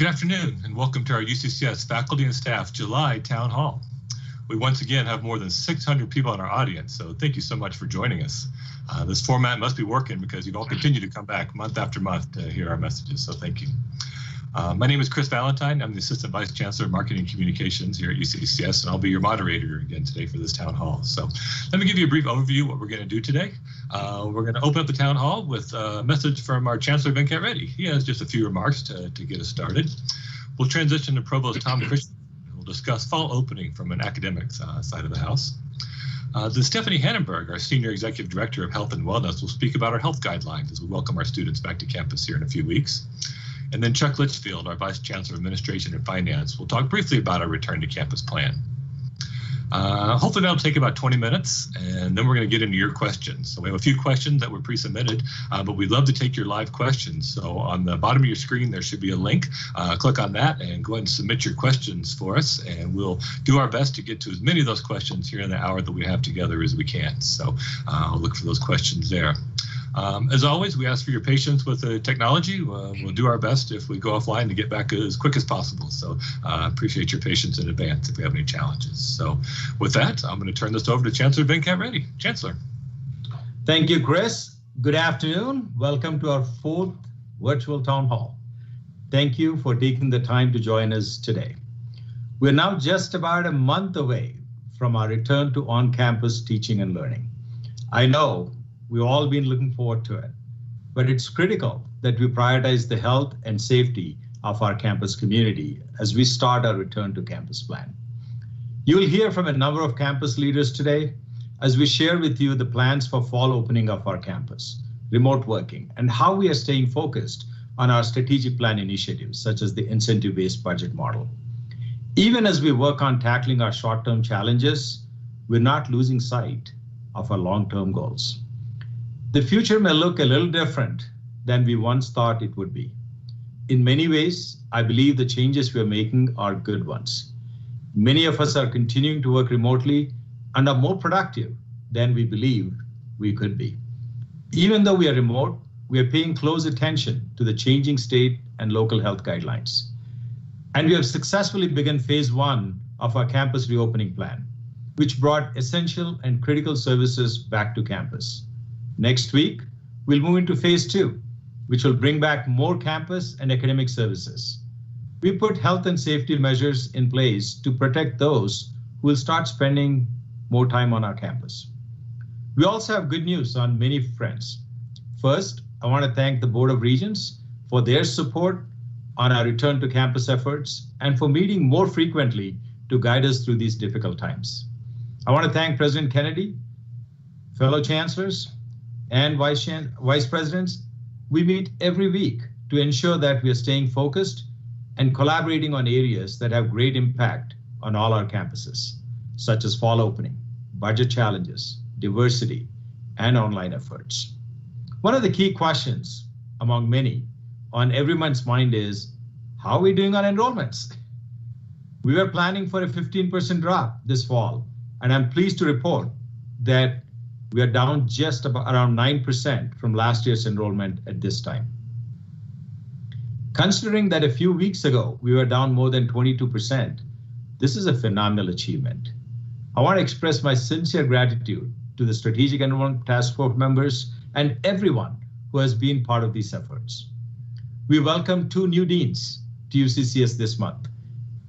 Good afternoon and welcome to our UCCS Faculty and Staff July Town Hall. We once again have more than 600 people in our audience, so thank you so much for joining us. This format must be working because you all continue to come back month after month to hear our messages, so thank you. My name is Chris Valentine. I'm the Assistant Vice Chancellor of Marketing and Communications here at UCCS, and I'll be your moderator again today for this town hall. So let me give you a brief overview of what we're going to do today. We're going to open up the town hall with a message from our Chancellor Reddy. He has just a few remarks to get us started. We'll transition to Provost Tom Christian. We'll discuss fall opening from an academic side of the house. Then Stephanie Hannenberg, our Senior Executive Director of Health and Wellness, will speak about our health guidelines as we welcome our students back to campus here in a few weeks. And then Chuck Litchfield, our Vice Chancellor of Administration and Finance, will talk briefly about our return to campus plan. Hopefully that'll take about 20 minutes, and then we're going to get into your questions. So we have a few questions that were pre-submitted, but we'd love to take your live questions. So on the bottom of your screen, there should be a link. Click on that and go ahead and submit your questions for us, and we'll do our best to get to as many of those questions here in the hour that we have together as we can. So I'll look for those questions there. As always, we ask for your patience with the technology. We'll do our best if we go offline to get back as quick as possible. So appreciate your patience in advance if we have any challenges. So with that, I'm going to turn this over to Chancellor Reddy. Chancellor. Thank you, Chris. Good afternoon. Welcome to our 4th virtual town hall. Thank you for taking the time to join us today. We're now just about a month away from our return to on-campus teaching and learning. I know we've all been looking forward to it, but it's critical that we prioritize the health and safety of our campus community as we start our return to campus plan. You will hear from a number of campus leaders today as we share with you the plans for fall opening of our campus, remote working, and how we are staying focused on our strategic plan initiatives, such as the incentive-based budget model. Even as we work on tackling our short-term challenges, we're not losing sight of our long-term goals. The future may look a little different than we once thought it would be. In many ways, I believe the changes we are making are good ones. Many of us are continuing to work remotely and are more productive than we believed we could be. Even though we are remote, we are paying close attention to the changing state and local health guidelines. And we have successfully begun phase 1 of our campus reopening plan, which brought essential and critical services back to campus. Next week, we'll move into phase 2, which will bring back more campus and academic services. We put health and safety measures in place to protect those who will start spending more time on our campus. We also have good news on many fronts. First, I want to thank the Board of Regents for their support on our return to campus efforts and for meeting more frequently to guide us through these difficult times. I want to thank President Kennedy, fellow chancellors, and vice presidents. We meet every week to ensure that we are staying focused and collaborating on areas that have great impact on all our campuses, such as fall opening, budget challenges, diversity, and online efforts. One of the key questions among many on everyone's mind is, how are we doing on enrollments? We were planning for a 15% drop this fall, and I'm pleased to report that we are down just about around 9% from last year's enrollment at this time. Considering that a few weeks ago, we were down more than 22%, this is a phenomenal achievement. I want to express my sincere gratitude to the Strategic Enrollment Task Force members and everyone who has been part of these efforts. We welcome 2 new deans to UCCS this month.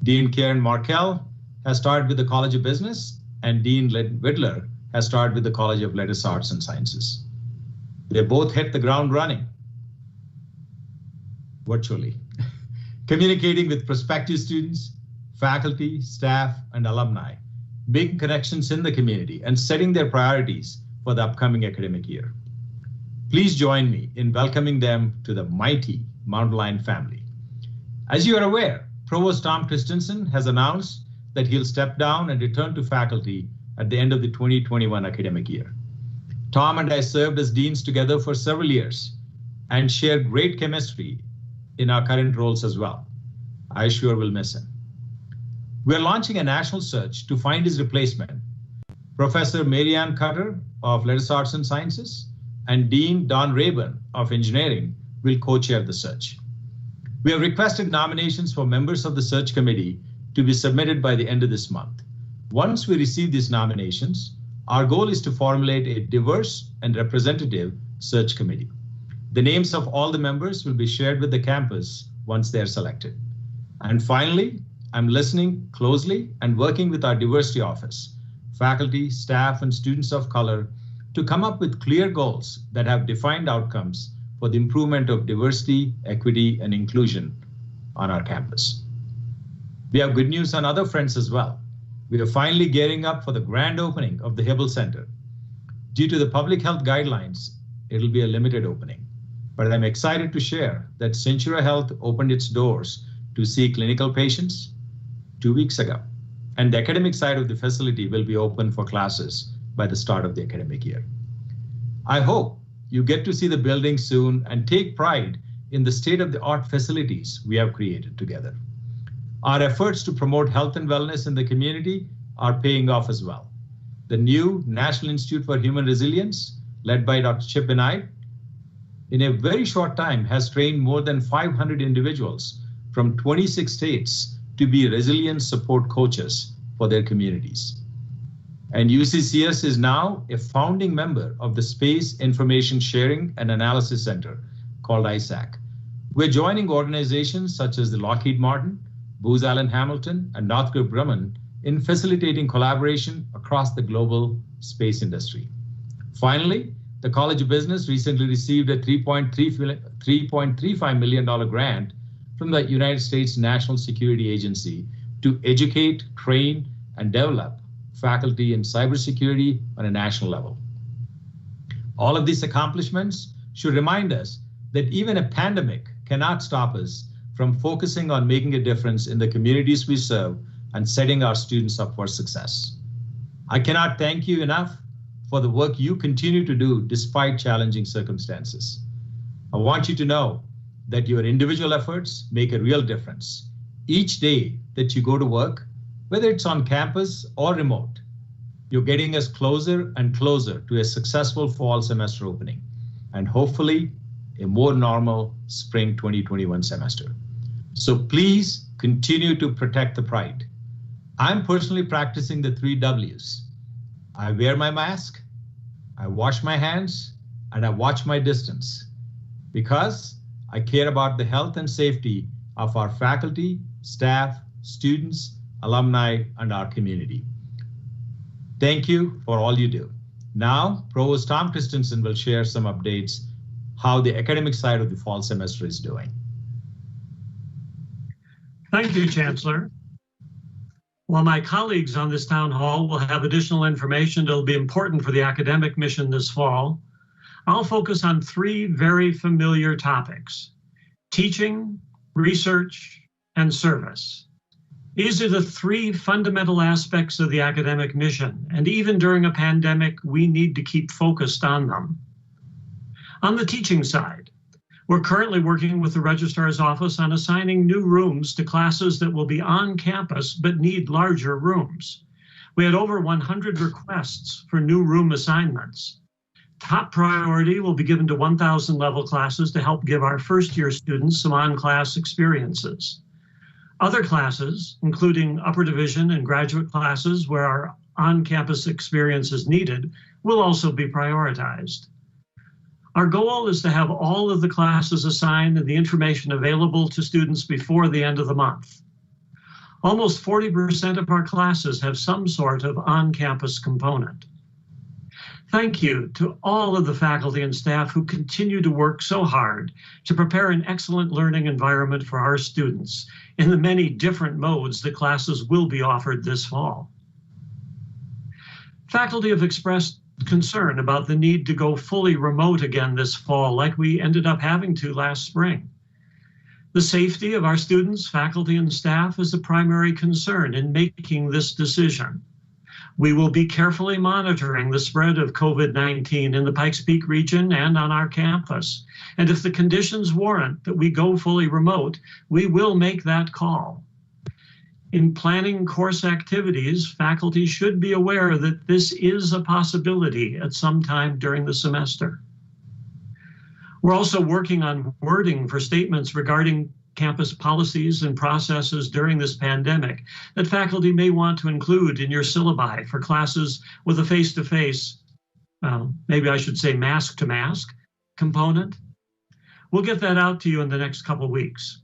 Dean Karen Markell has started with the College of Business, and Dean Len Whittler has started with the College of Letters, Arts, and Sciences. They both hit the ground running virtually, communicating with prospective students, faculty, staff, and alumni, making connections in the community, and setting their priorities for the upcoming academic year. Please join me in welcoming them to the mighty Mountain Lion family. As you are aware, Provost Tom Christensen has announced that he'll step down and return to faculty at the end of the 2021 academic year. Tom and I served as deans together for several years and share great chemistry in our current roles as well. I sure will miss him. We're launching a national search to find his replacement. Professor Marianne Cutter of Letters, Arts, and Sciences and Dean Don Rayburn of Engineering will co-chair the search. We have requested nominations for members of the search committee to be submitted by the end of this month. Once we receive these nominations, our goal is to formulate a diverse and representative search committee. The names of all the members will be shared with the campus once they are selected. And finally, I'm listening closely and working with our diversity office, faculty, staff, and students of color to come up with clear goals that have defined outcomes for the improvement of diversity, equity, and inclusion on our campus. We have good news on other fronts as well. We are finally gearing up for the grand opening of the Hibble Center. Due to the public health guidelines, it'll be a limited opening. But I'm excited to share that Centura Health opened its doors to see clinical patients 2 weeks ago, and the academic side of the facility will be open for classes by the start of the academic year. I hope you get to see the building soon and take pride in the state-of-the-art facilities we have created together. Our efforts to promote health and wellness in the community are paying off as well. The new National Institute for Human Resilience, led by Dr. Chip Benaid, in a very short time has trained more than 500 individuals from 26 states to be resilience support coaches for their communities. And UCCS is now a founding member of the Space Information Sharing and Analysis Center, called ISAC. We're joining organizations such as the Lockheed Martin, Booz Allen Hamilton, and Northrop Grumman in facilitating collaboration across the global space industry. Finally, the College of Business recently received a $3.35 million grant from the United States National Security Agency to educate, train, and develop faculty in cybersecurity on a national level. All of these accomplishments should remind us that even a pandemic cannot stop us from focusing on making a difference in the communities we serve and setting our students up for success. I cannot thank you enough for the work you continue to do despite challenging circumstances. I want you to know that your individual efforts make a real difference. Each day that you go to work, whether it's on campus or remote, you're getting us closer and closer to a successful fall semester opening, and hopefully a more normal spring 2021 semester. So please continue to protect the pride. I'm personally practicing the 3 W's. I wear my mask, I wash my hands, and I watch my distance, because I care about the health and safety of our faculty, staff, students, alumni, and our community. Thank you for all you do. Now, Provost Tom Christensen will share some updates how the academic side of the fall semester is doing. Thank you, Chancellor. While my colleagues on this town hall will have additional information that will be important for the academic mission this fall, I'll focus on 3 very familiar topics: teaching, research, and service. These are the 3 fundamental aspects of the academic mission, and even during a pandemic, we need to keep focused on them. On the teaching side, we're currently working with the Registrar's Office on assigning new rooms to classes that will be on campus but need larger rooms. We had over 100 requests for new room assignments. Top priority will be given to 1,000 level classes to help give our first-year students some on-class experiences. Other classes, including upper division and graduate classes where our on-campus experience is needed, will also be prioritized. Our goal is to have all of the classes assigned and the information available to students before the end of the month. Almost 40% of our classes have some sort of on-campus component. Thank you to all of the faculty and staff who continue to work so hard to prepare an excellent learning environment for our students in the many different modes that classes will be offered this fall. Faculty have expressed concern about the need to go fully remote again this fall, like we ended up having to last spring. The safety of our students, faculty, and staff is a primary concern in making this decision. We will be carefully monitoring the spread of COVID-19 in the Pikes Peak region and on our campus. And if the conditions warrant that we go fully remote, we will make that call. In planning course activities, faculty should be aware that this is a possibility at some time during the semester. We're also working on wording for statements regarding campus policies and processes during this pandemic that faculty may want to include in your syllabi for classes with a face-to-face, maybe I should say mask-to-mask component. We'll get that out to you in the next couple weeks.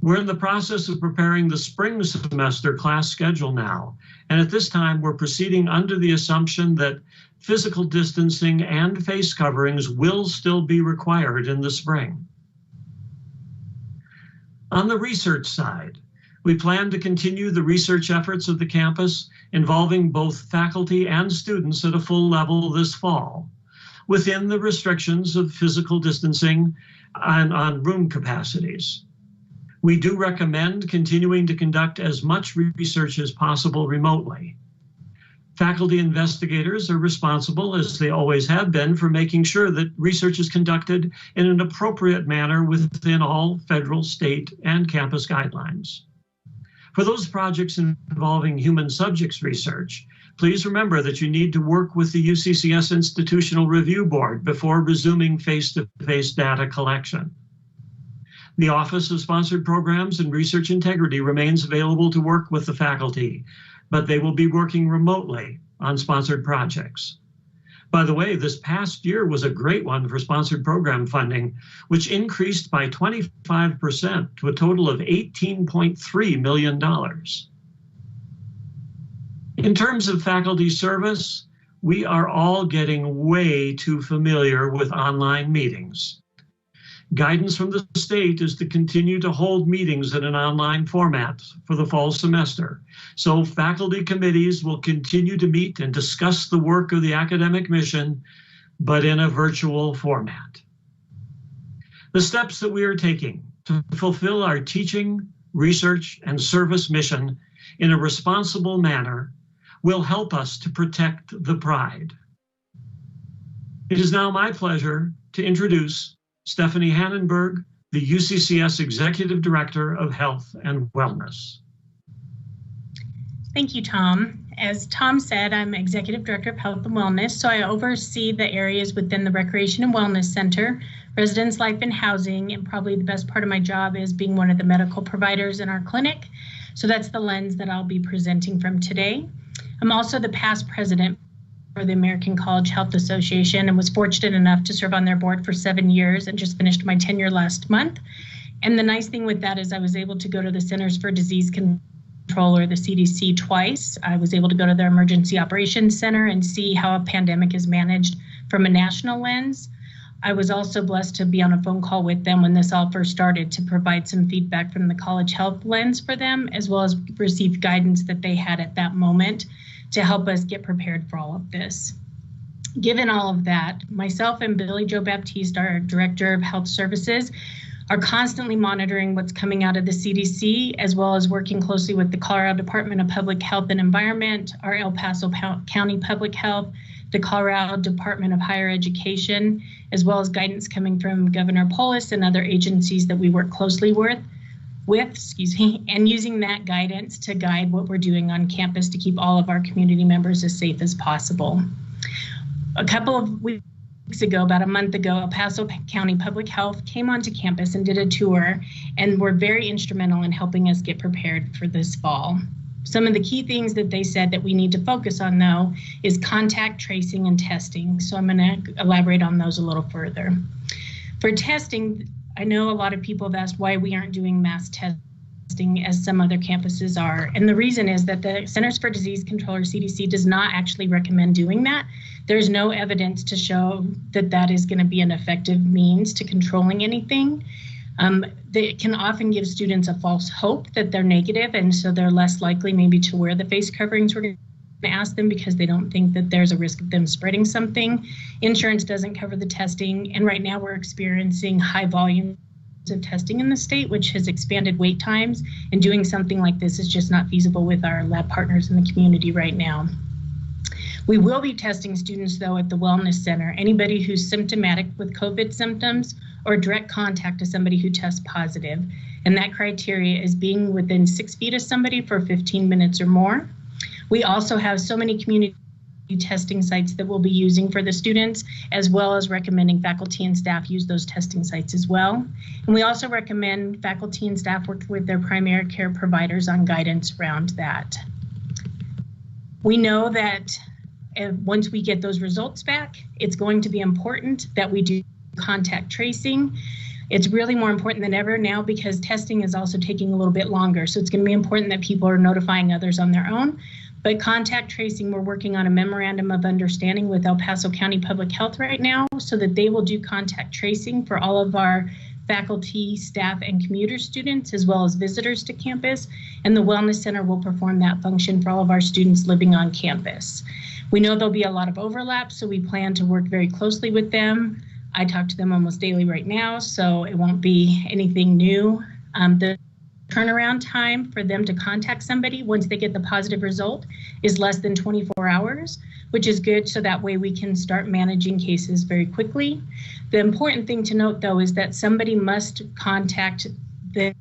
We're in the process of preparing the spring semester class schedule now, and at this time we're proceeding under the assumption that physical distancing and face coverings will still be required in the spring. On the research side, we plan to continue the research efforts of the campus involving both faculty and students at a full level this fall, within the restrictions of physical distancing and on room capacities. We do recommend continuing to conduct as much research as possible remotely. Faculty investigators are responsible, as they always have been, for making sure that research is conducted in an appropriate manner within all federal, state, and campus guidelines. For those projects involving human subjects research, please remember that you need to work with the UCCS Institutional Review Board before resuming face-to-face data collection. The Office of Sponsored Programs and Research Integrity remains available to work with the faculty, but they will be working remotely on sponsored projects. By the way, this past year was a great one for sponsored program funding, which increased by 25% to a total of $18.3 million. In terms of faculty service, we are all getting way too familiar with online meetings. Guidance from the state is to continue to hold meetings in an online format for the fall semester. So faculty committees will continue to meet and discuss the work of the academic mission, but in a virtual format. The steps that we are taking to fulfill our teaching, research, and service mission in a responsible manner will help us to protect the pride. It is now my pleasure to introduce Stephanie Hannenberg, the UCCS Executive Director of Health and Wellness. Thank you, Tom. As Tom said, I'm Executive Director of Health and Wellness, so I oversee the areas within the Recreation and Wellness Center, Residence Life and Housing, and probably the best part of my job is being one of the medical providers in our clinic. So that's the lens that I'll be presenting from today. I'm also the past president for the American College Health Association and was fortunate enough to serve on their board for 7 years and just finished my tenure last month. And the nice thing with that is I was able to go to the Centers for Disease Control, or the CDC, twice. I was able to go to their Emergency Operations Center and see how a pandemic is managed from a national lens. I was also blessed to be on a phone call with them when this all first started to provide some feedback from the college health lens for them, as well as receive guidance that they had at that moment to help us get prepared for all of this. Given all of that, myself and Billy Joe Baptiste, our Director of Health Services, are constantly monitoring what's coming out of the CDC, as well as working closely with the Colorado Department of Public Health and Environment, our El Paso County Public Health, the Colorado Department of Higher Education, as well as guidance coming from Governor Polis and other agencies that we work closely with, and using that guidance to guide what we're doing on campus to keep all of our community members as safe as possible. A couple of weeks ago, about a month ago, El Paso County Public Health came onto campus and did a tour and were very instrumental in helping us get prepared for this fall. Some of the key things that they said that we need to focus on, though, is contact tracing and testing. So I'm going to elaborate on those a little further. For testing, I know a lot of people have asked why we aren't doing mass testing as some other campuses are. And the reason is that the Centers for Disease Control, or CDC, does not actually recommend doing that. There's no evidence to show that that is going to be an effective means to controlling anything. They can often give students a false hope that they're negative, and so they're less likely maybe to wear the face coverings we're going to ask them because they don't think that there's a risk of them spreading something. Insurance doesn't cover the testing, and right now we're experiencing high volumes of testing in the state, which has expanded wait times, and doing something like this is just not feasible with our lab partners in the community right now. We will be testing students, though, at the Wellness Center. Anybody who's symptomatic with COVID symptoms or direct contact to somebody who tests positive. And that criteria is being within 6 feet of somebody for 15 minutes or more. We also have so many community testing sites that we'll be using for the students, as well as recommending faculty and staff use those testing sites as well. And we also recommend faculty and staff work with their primary care providers on guidance around that. We know that once we get those results back, it's going to be important that we do contact tracing. It's really more important than ever now because testing is also taking a little bit longer. So it's going to be important that people are notifying others on their own. But contact tracing, we're working on a memorandum of understanding with El Paso County Public Health right now so that they will do contact tracing for all of our faculty, staff, and commuter students, as well as visitors to campus. And the Wellness Center will perform that function for all of our students living on campus. We know there'll be a lot of overlap, so we plan to work very closely with them. I talk to them almost daily right now, so it won't be anything new. The turnaround time for them to contact somebody once they get the positive result is less than 24 hours, which is good, so that way we can start managing cases very quickly. The important thing to note, though, is that somebody must contact the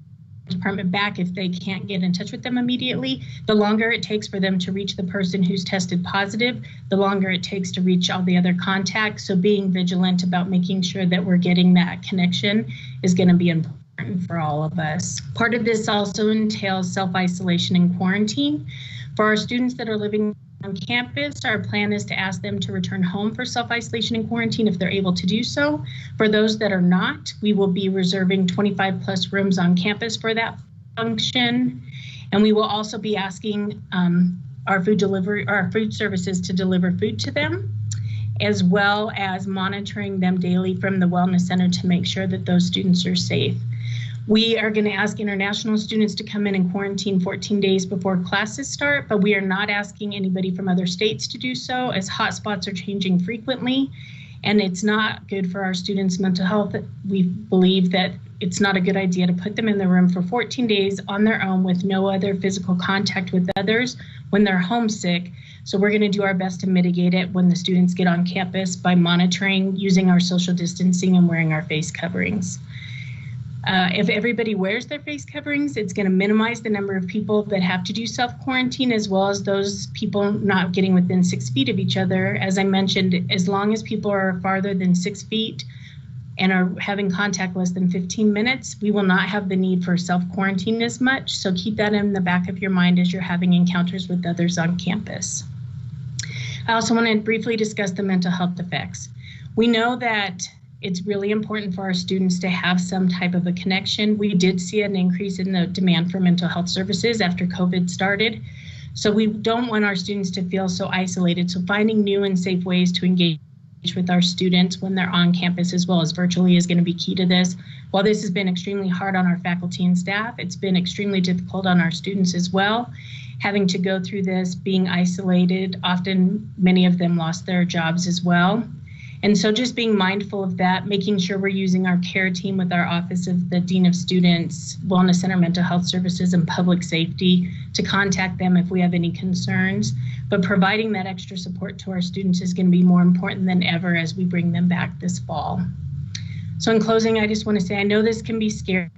department back if they can't get in touch with them immediately. The longer it takes for them to reach the person who's tested positive, the longer it takes to reach all the other contacts. So being vigilant about making sure that we're getting that connection is going to be important for all of us. Part of this also entails self-isolation and quarantine. For our students that are living on campus, our plan is to ask them to return home for self-isolation and quarantine if they're able to do so. For those that are not, we will be reserving 25 plus rooms on campus for that function. And we will also be asking our food services to deliver food to them, as well as monitoring them daily from the Wellness Center to make sure that those students are safe. We are going to ask international students to come in and quarantine 14 days before classes start, but we are not asking anybody from other states to do so, as hotspots are changing frequently, and it's not good for our students' mental health. We believe that it's not a good idea to put them in the room for 14 days on their own with no other physical contact with others when they're homesick. So we're going to do our best to mitigate it when the students get on campus by monitoring, using our social distancing, and wearing our face coverings. If everybody wears their face coverings, it's going to minimize the number of people that have to do self-quarantine, as well as those people not getting within 6 feet of each other. As I mentioned, as long as people are farther than 6 feet and are having contact less than 15 minutes, we will not have the need for self-quarantine as much. So keep that in the back of your mind as you're having encounters with others on campus. I also want to briefly discuss the mental health effects. We know that it's really important for our students to have some type of a connection. We did see an increase in the demand for mental health services after COVID started. So we don't want our students to feel so isolated. So finding new and safe ways to engage with our students when they're on campus as well as virtually is going to be key to this. While this has been extremely hard on our faculty and staff, it's been extremely difficult on our students as well. Having to go through this, being isolated, often many of them lost their jobs as well. And so just being mindful of that, making sure we're using our care team with our Office of the Dean of Students, Wellness Center, Mental Health Services, and Public Safety to contact them if we have any concerns. But providing that extra support to our students is going to be more important than ever as we bring them back this fall. So in closing, I just want to say, I know this can be scary,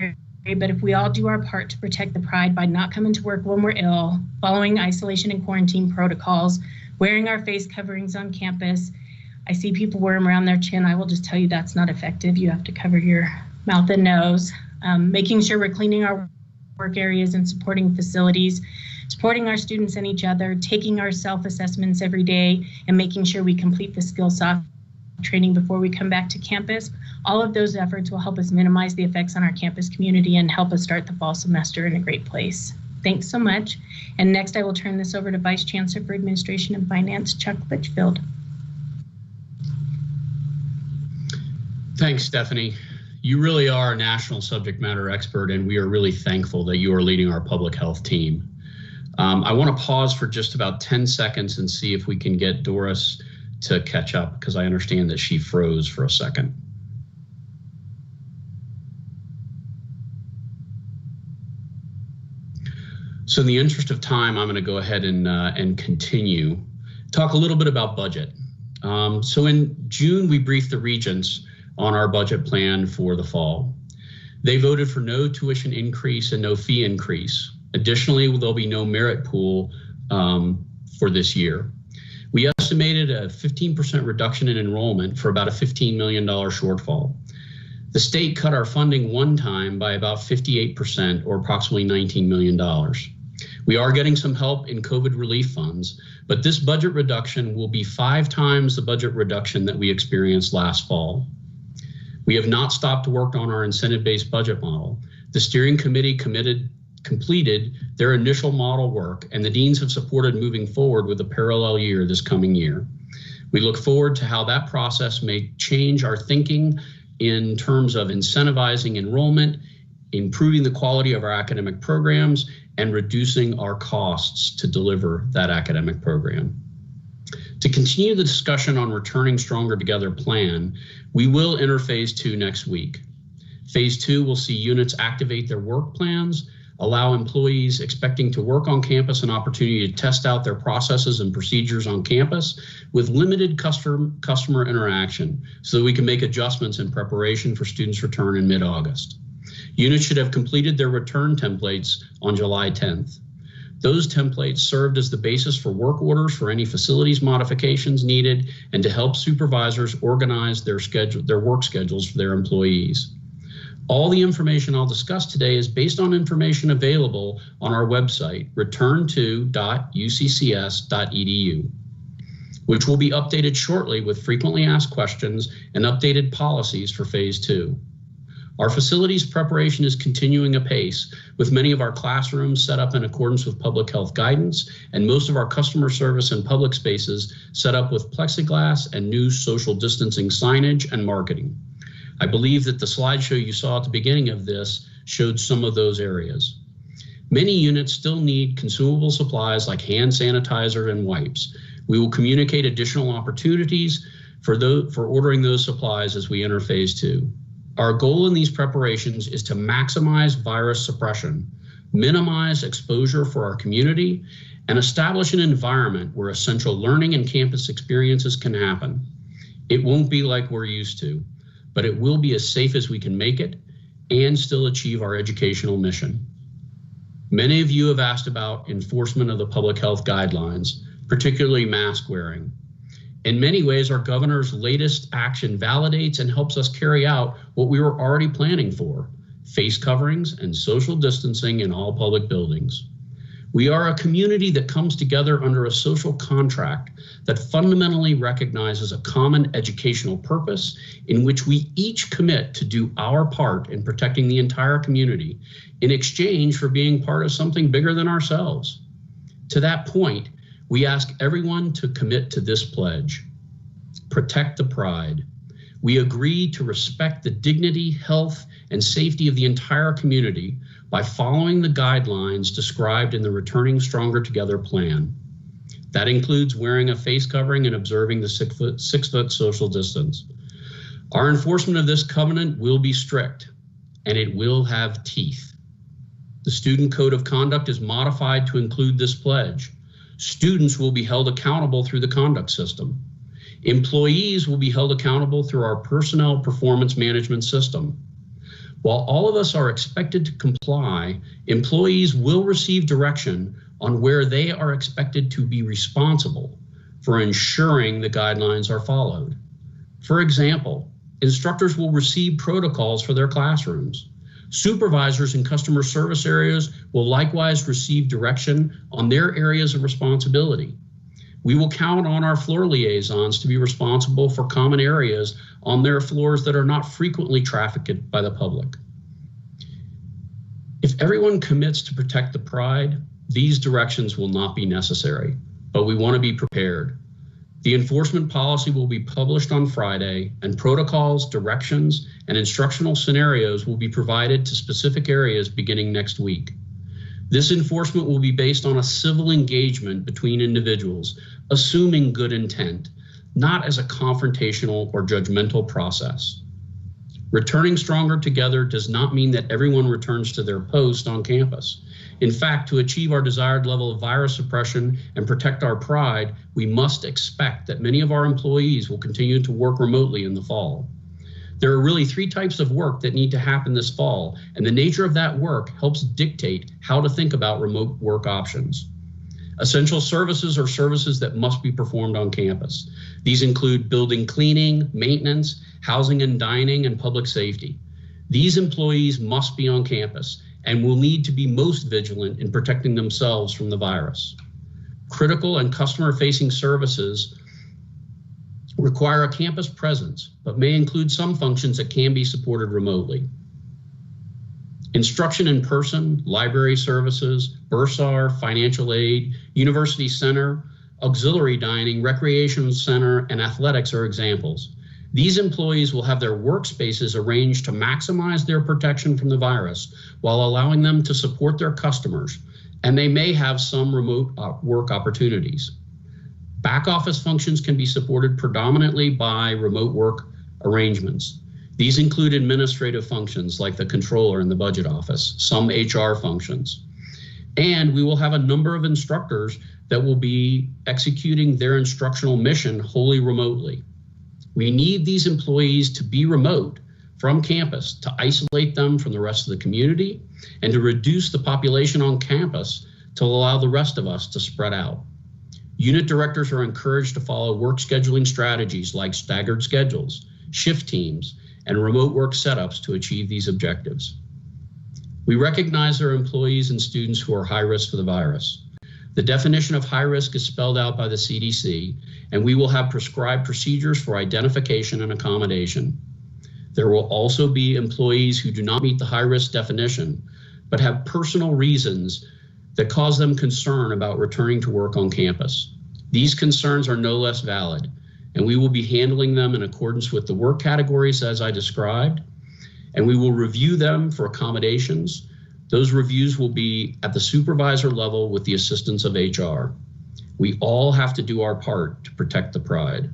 but if we all do our part to protect the pride by not coming to work when we're ill, following isolation and quarantine protocols, wearing our face coverings on campus, I see people wear them around their chin. I will just tell you that's not effective. You have to cover your mouth and nose. Making sure we're cleaning our work areas and supporting facilities, supporting our students and each other, taking our self-assessments every day, and making sure we complete the SkillSoft training before we come back to campus. All of those efforts will help us minimize the effects on our campus community and help us start the fall semester in a great place. Thanks so much. And next, I will turn this over to Vice Chancellor for Administration and Finance, Chuck Litchfield. Thanks, Stephanie. You really are a national subject matter expert, and we are really thankful that you are leading our public health team. I want to pause for just about 10 seconds and see if we can get Doris to catch up, because I understand that she froze for a second. So in the interest of time, I'm going to go ahead and continue. Talk a little bit about budget. So in June, we briefed the regents on our budget plan for the fall. They voted for no tuition increase and no fee increase. Additionally, there'll be no merit pool for this year. We estimated a 15% reduction in enrollment for about a $15 million shortfall. The state cut our funding one time by about 58%, or approximately $19 million. We are getting some help in COVID relief funds, but this budget reduction will be 5 times the budget reduction that we experienced last fall. We have not stopped to work on our incentive-based budget model. The steering committee completed their initial model work, and the deans have supported moving forward with a parallel year this coming year. We look forward to how that process may change our thinking in terms of incentivizing enrollment, improving the quality of our academic programs, and reducing our costs to deliver that academic program. To continue the discussion on Returning Stronger Together plan, we will enter Phase 2 next week. Phase 2 will see units activate their work plans, allow employees expecting to work on campus an opportunity to test out their processes and procedures on campus with limited customer interaction so that we can make adjustments in preparation for students' return in mid-August. Units should have completed their return templates on July 10th. Those templates served as the basis for work orders for any facilities modifications needed and to help supervisors organize their work schedules for their employees. All the information I'll discuss today is based on information available on our website, return2.uccs.edu, which will be updated shortly with frequently asked questions and updated policies for Phase 2. Our facilities preparation is continuing apace, with many of our classrooms set up in accordance with public health guidance, and most of our customer service and public spaces set up with plexiglass and new social distancing signage and marketing. I believe that the slideshow you saw at the beginning of this showed some of those areas. Many units still need consumable supplies like hand sanitizer and wipes. We will communicate additional opportunities for ordering those supplies as we enter Phase 2. Our goal in these preparations is to maximize virus suppression, minimize exposure for our community, and establish an environment where essential learning and campus experiences can happen. It won't be like we're used to, but it will be as safe as we can make it and still achieve our educational mission. Many of you have asked about enforcement of the public health guidelines, particularly mask wearing. In many ways, our governor's latest action validates and helps us carry out what we were already planning for: face coverings and social distancing in all public buildings. We are a community that comes together under a social contract that fundamentally recognizes a common educational purpose in which we each commit to do our part in protecting the entire community in exchange for being part of something bigger than ourselves. To that point, we ask everyone to commit to this pledge: protect the pride. We agree to respect the dignity, health, and safety of the entire community by following the guidelines described in the Returning Stronger Together plan. That includes wearing a face covering and observing the 6 foot social distance. Our enforcement of this covenant will be strict, and it will have teeth. The Student Code of Conduct is modified to include this pledge. Students will be held accountable through the conduct system. Employees will be held accountable through our personnel performance management system. While all of us are expected to comply, employees will receive direction on where they are expected to be responsible for ensuring the guidelines are followed. For example, instructors will receive protocols for their classrooms. Supervisors in customer service areas will likewise receive direction on their areas of responsibility. We will count on our floor liaisons to be responsible for common areas on their floors that are not frequently trafficked by the public. If everyone commits to protect the pride, these directions will not be necessary, but we want to be prepared. The enforcement policy will be published on Friday, and protocols, directions, and instructional scenarios will be provided to specific areas beginning next week. This enforcement will be based on a civil engagement between individuals, assuming good intent, not as a confrontational or judgmental process. Returning Stronger Together does not mean that everyone returns to their post on campus. In fact, to achieve our desired level of virus suppression and protect our pride, we must expect that many of our employees will continue to work remotely in the fall. There are really 3 types of work that need to happen this fall, and the nature of that work helps dictate how to think about remote work options. Essential services are services that must be performed on campus. These include building cleaning, maintenance, housing and dining, and public safety. These employees must be on campus and will need to be most vigilant in protecting themselves from the virus. Critical and customer-facing services require a campus presence, but may include some functions that can be supported remotely. Instruction in person, library services, bursar, financial aid, university center, auxiliary dining, recreation center, and athletics are examples. These employees will have their workspaces arranged to maximize their protection from the virus while allowing them to support their customers, and they may have some remote work opportunities. Back office functions can be supported predominantly by remote work arrangements. These include administrative functions like the controller in the budget office, some HR functions. And we will have a number of instructors that will be executing their instructional mission wholly remotely. We need these employees to be remote from campus to isolate them from the rest of the community and to reduce the population on campus to allow the rest of us to spread out. Unit directors are encouraged to follow work scheduling strategies like staggered schedules, shift teams, and remote work setups to achieve these objectives. We recognize there are employees and students who are high risk for the virus. The definition of high risk is spelled out by the CDC, and we will have prescribed procedures for identification and accommodation. There will also be employees who do not meet the high risk definition, but have personal reasons that cause them concern about returning to work on campus. These concerns are no less valid, and we will be handling them in accordance with the work categories as I described, and we will review them for accommodations. Those reviews will be at the supervisor level with the assistance of HR. We all have to do our part to protect the pride.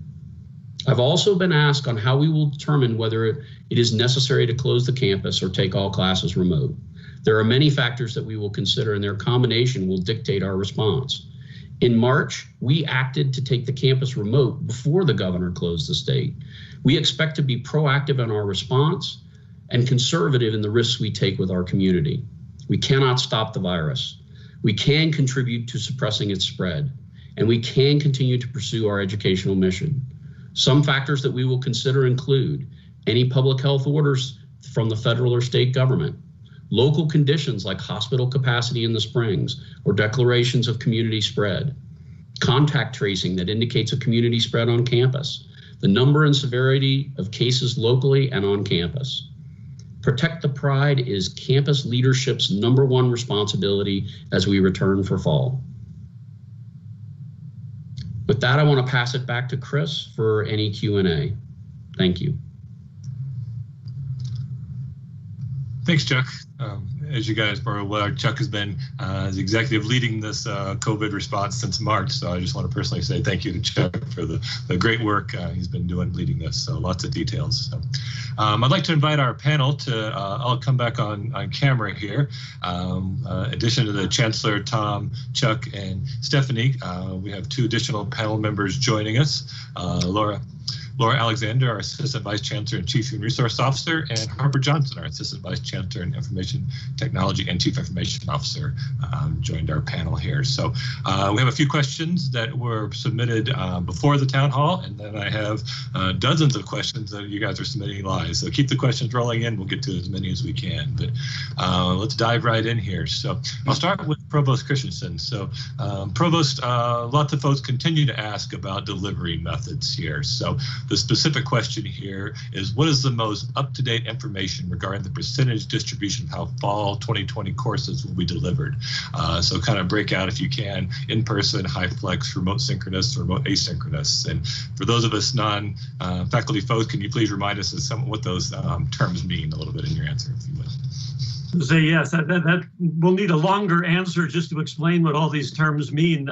I've also been asked on how we will determine whether it is necessary to close the campus or take all classes remote. There are many factors that we will consider, and their combination will dictate our response. In March, we acted to take the campus remote before the governor closed the state. We expect to be proactive in our response and conservative in the risks we take with our community. We cannot stop the virus. We can contribute to suppressing its spread, and we can continue to pursue our educational mission. Some factors that we will consider include any public health orders from the federal or state government, local conditions like hospital capacity in the springs or declarations of community spread, contact tracing that indicates a community spread on campus, the number and severity of cases locally and on campus. Protect the Pride is campus leadership's #1 responsibility as we return for fall. With that, I want to pass it back to Chris for any Q&A. Thank you. Thanks, Chuck. As you guys are aware, Chuck has been as executive leading this COVID response since March. So I just want to personally say thank you to Chuck for the great work he's been doing leading this. So lots of details. So, I'd like to invite our panel to, I'll come back on camera here. In addition to the Chancellor, Tom, Chuck, and Stephanie, we have 2 additional panel members joining us. Laura Alexander, our Assistant Vice Chancellor and Chief Human Resource Officer, and Harper Johnson, our Assistant Vice Chancellor and Information Technology and Chief Information Officer, joined our panel here. So we have a few questions that were submitted before the town hall, and then I have dozens of questions that you guys are submitting live. So keep the questions rolling in. We'll get to as many as we can, but let's dive right in here. So I'll start with Provost Christensen. So Provost, lots of folks continue to ask about delivery methods here. So the specific question here is, what is the most up-to-date information regarding the percentage distribution of how fall 2020 courses will be delivered? So kind of break out, if you can, in-person, high flex, remote synchronous, remote asynchronous. And for those of us non-faculty folks, can you please remind us of what those terms mean a little bit in your answer, if you would? Say yes, that we'll need a longer answer just to explain what all these terms mean.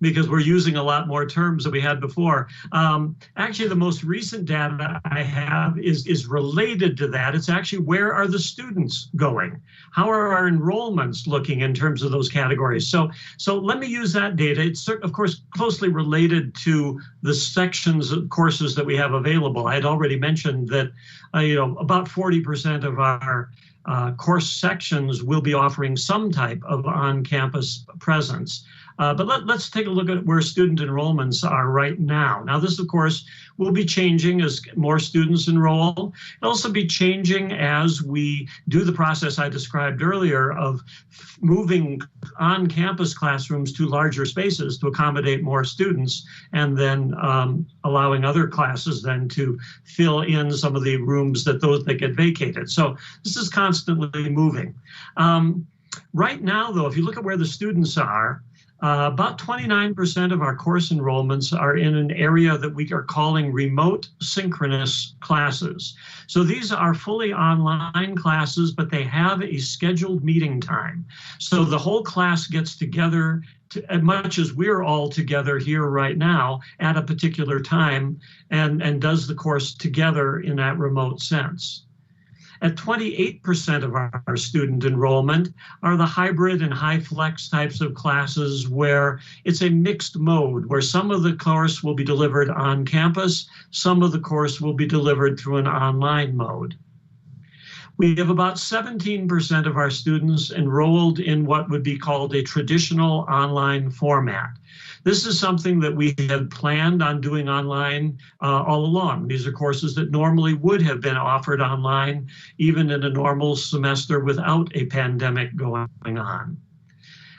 Because we're using a lot more terms than we had before. Actually, the most recent data I have is related to that. It's actually, where are the students going? How are our enrollments looking in terms of those categories? So let me use that data. It's, of course, closely related to the sections of courses that we have available. I had already mentioned that about 40% of our course sections will be offering some type of on-campus presence. But let's take a look at where student enrollments are right now. Now, this, of course, will be changing as more students enroll. It'll also be changing as we do the process I described earlier of moving on-campus classrooms to larger spaces to accommodate more students, and then allowing other classes then to fill in some of the rooms that get vacated. So this is constantly moving. Right now, though, if you look at where the students are, about 29% of our course enrollments are in an area that we are calling remote synchronous classes. So these are fully online classes, but they have a scheduled meeting time. So the whole class gets together as much as we're all together here right now at a particular time and does the course together in that remote sense. At 28% of our student enrollment are the hybrid and high flex types of classes where it's a mixed mode, where some of the course will be delivered on campus, some of the course will be delivered through an online mode. We have about 17% of our students enrolled in what would be called a traditional online format. This is something that we had planned on doing online all along. These are courses that normally would have been offered online, even in a normal semester without a pandemic going on.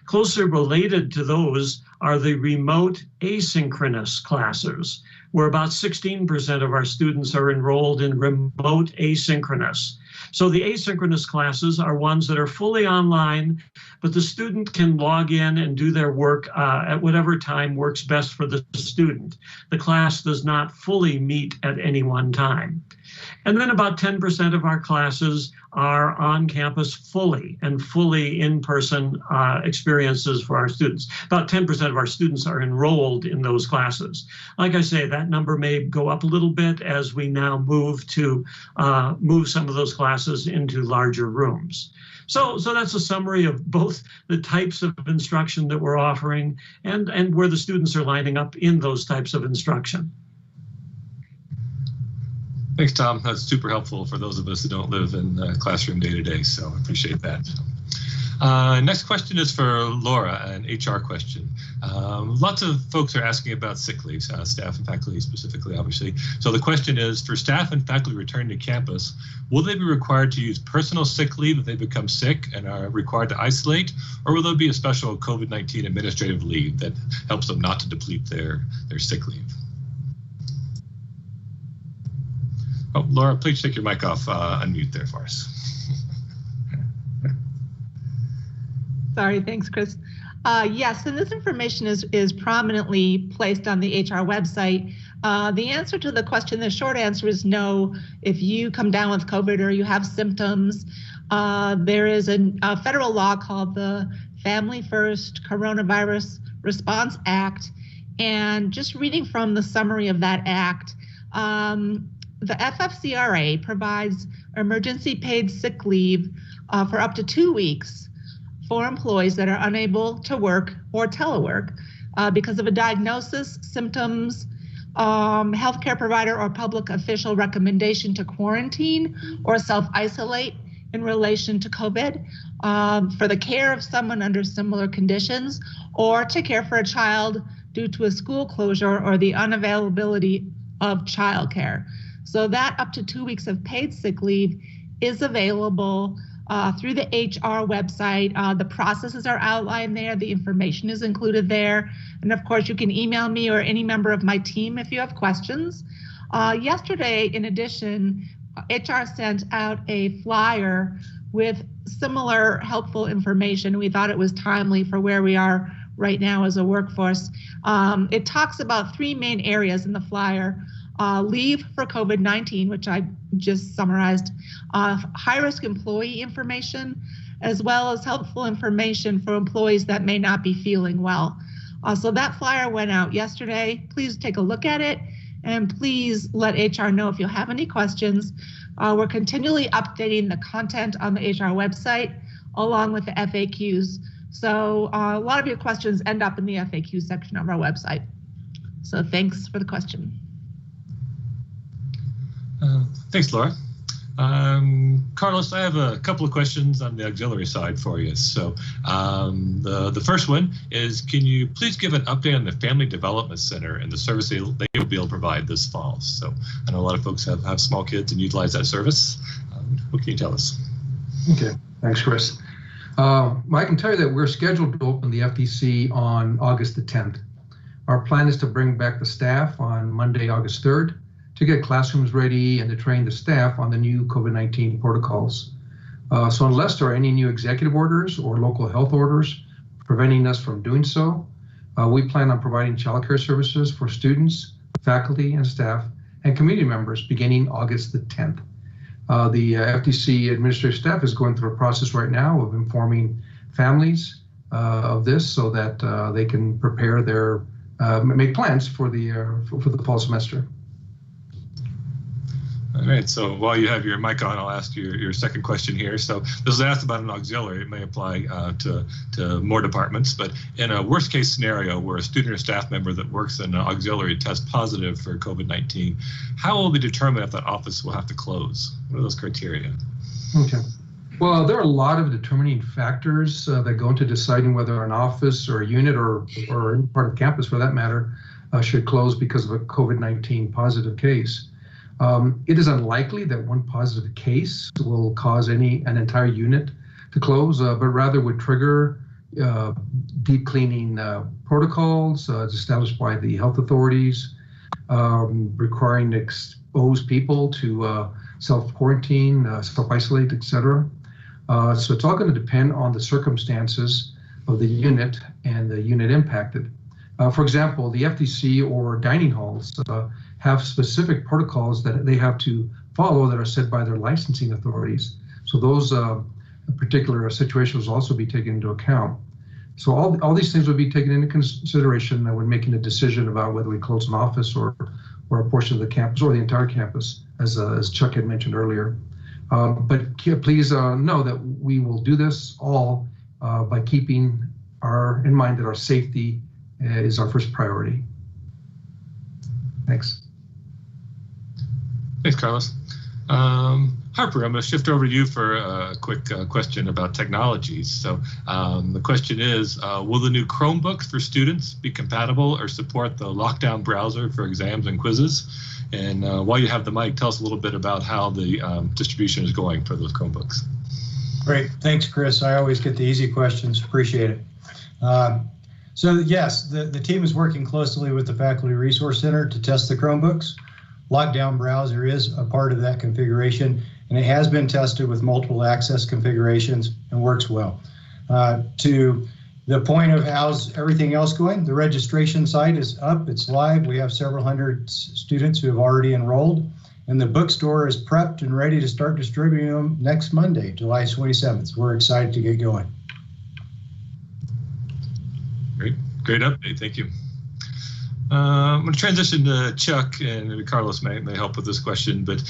Closely related to those are the remote asynchronous classes, where about 16% of our students are enrolled in remote asynchronous. So the asynchronous classes are ones that are fully online, but the student can log in and do their work at whatever time works best for the student. The class does not fully meet at any one time. And then about 10% of our classes are on campus fully in-person experiences for our students. About 10% of our students are enrolled in those classes. Like I say, that number may go up a little bit as we now move some of those classes into larger rooms. So that's a summary of both the types of instruction that we're offering and where the students are lining up in those types of instruction. Thanks, Tom. That's super helpful for those of us who don't live in the classroom day to day, so I appreciate that. Next question is for Laura, an HR question. Lots of folks are asking about sick leaves, staff and faculty specifically, obviously. So the question is, for staff and faculty returning to campus, will they be required to use personal sick leave if they become sick and are required to isolate, or will there be a special COVID-19 administrative leave that helps them not to deplete their sick leave? Oh, Laura, please take your mic off, unmute there for us. Sorry, thanks, Chris. Yes, and this information is prominently placed on the HR website. The answer to the question, the short answer is no. If you come down with COVID or you have symptoms, there is a federal law called the Family First Coronavirus Response Act. And just reading from the summary of that act, the FFCRA provides emergency paid sick leave for up to 2 weeks for employees that are unable to work or telework because of a diagnosis, symptoms, healthcare provider or public official recommendation to quarantine or self-isolate in relation to COVID, for the care of someone under similar conditions, or to care for a child due to a school closure or the unavailability of childcare. So that up to 2 weeks of paid sick leave is available through the HR website. The processes are outlined there. The information is included there. And of course, you can email me or any member of my team if you have questions. Yesterday, in addition, HR sent out a flyer with similar helpful information. We thought it was timely for where we are right now as a workforce. It talks about three main areas in the flyer. Leave for COVID-19, which I just summarized, high-risk employee information, as well as helpful information for employees that may not be feeling well. So that flyer went out yesterday. Please take a look at it, and please let HR know if you have any questions. We're continually updating the content on the HR website, along with the FAQs. So a lot of your questions end up in the FAQ section of our website. So thanks for the question. Thanks, Laura. Carlos, I have a couple of questions on the auxiliary side for you. So the first one is, can you please give an update on the Family Development Center and the service they will be able to provide this fall? So I know a lot of folks have small kids and utilize that service. What can you tell us? Okay, thanks, Chris. I can tell you that we're scheduled to open the FDC on August the 10th. Our plan is to bring back the staff on Monday, August 3rd, to get classrooms ready and to train the staff on the new COVID-19 protocols. So unless there are any new executive orders or local health orders preventing us from doing so, we plan on providing childcare services for students, faculty and staff, and community members beginning August the 10th. The FDC administrative staff is going through a process right now of informing families of this so that they can prepare their, make plans for the fall semester. All right, so while you have your mic on, I'll ask you your second question here. So this was asked about an auxiliary. It may apply to more departments, but in a worst case scenario where a student or staff member that works in an auxiliary tests positive for COVID-19, how will we determine if that office will have to close? What are those criteria? Okay. Well, there are a lot of determining factors that go into deciding whether an office or a unit or any part of campus, for that matter, should close because of a COVID-19 positive case. It is unlikely that one positive case will cause an entire unit to close, but rather would trigger deep cleaning protocols established by the health authorities, requiring exposed people to self-quarantine, self-isolate, etc. So it's all going to depend on the circumstances of the unit and the unit impacted. For example, the FDC or dining halls have specific protocols that they have to follow that are set by their licensing authorities. So those particular situations will also be taken into account. So all these things would be taken into consideration when making a decision about whether we close an office or a portion of the campus or the entire campus, as Chuck had mentioned earlier. But please know that we will do this all by keeping in mind that our safety is our first priority. Thanks. Thanks, Carlos. Harper, I'm going to shift over to you for a quick question about technologies. So the question is, will the new Chromebooks for students be compatible or support the lockdown browser for exams and quizzes? And while you have the mic, tell us a little bit about how the distribution is going for those Chromebooks. Great. Thanks, Chris. I always get the easy questions. Appreciate it. So yes, the team is working closely with the Faculty Resource Center to test the Chromebooks. Lockdown browser is a part of that configuration, and it has been tested with multiple access configurations and works well. To the point of how's everything else going, the registration site is up, it's live. We have several hundred students who have already enrolled, and the bookstore is prepped and ready to start distributing them next Monday, July 27th. We're excited to get going. Great update, thank you. I'm going to transition to Chuck, and maybe Carlos may help with this question, but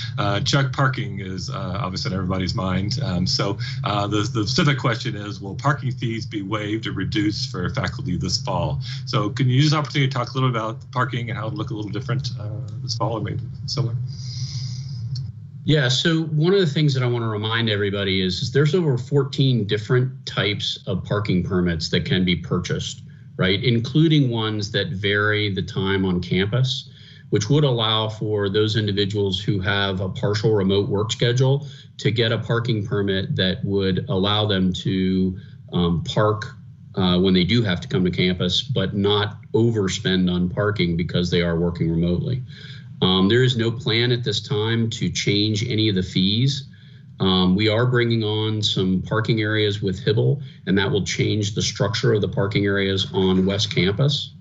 Chuck, parking is obviously on everybody's mind. So the specific question is, will parking fees be waived or reduced for faculty this fall? So can you use this opportunity to talk a little about parking and how it will look a little different this fall, or maybe similar? Yeah, so one of the things that I want to remind everybody is there's over 14 different types of parking permits that can be purchased, right? Including ones that vary the time on campus, which would allow for those individuals who have a partial remote work schedule to get a parking permit that would allow them to park when they do have to come to campus, but not overspend on parking because they are working remotely. There is no plan at this time to change any of the fees. We are bringing on some parking areas with Hibble, and that will change the structure of the parking areas on West Campus.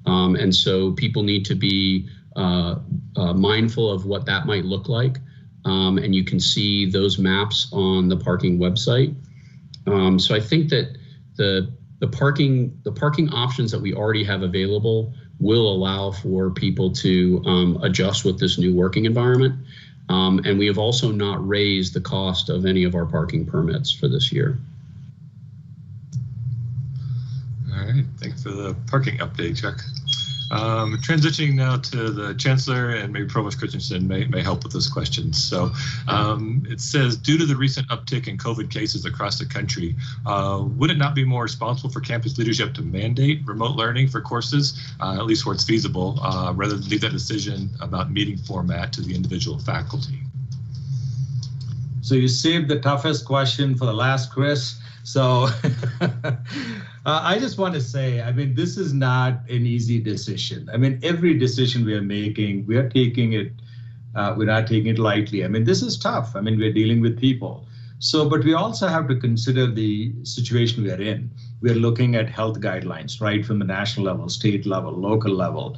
And so people need to be mindful of what that might look like. And you can see those maps on the parking website. So I think that the parking options that we already have available will allow for people to adjust with this new working environment. And we have also not raised the cost of any of our parking permits for this year. All right, thanks for the parking update, Chuck. Transitioning now to the Chancellor, and maybe Provost Christensen may help with this question. So it says, due to the recent uptick in COVID cases across the country, would it not be more responsible for campus leadership to mandate remote learning for courses, at least where it's feasible, rather than leave that decision about meeting format to the individual faculty? So you saved the toughest question for the last, Chris. So I just want to say, I mean, this is not an easy decision. I mean, every decision we are making, we are taking it, we're not taking it lightly. I mean, this is tough. I mean, we're dealing with people. So, but we also have to consider the situation we are in. We're looking at health guidelines, right, from the national level, state level, local level.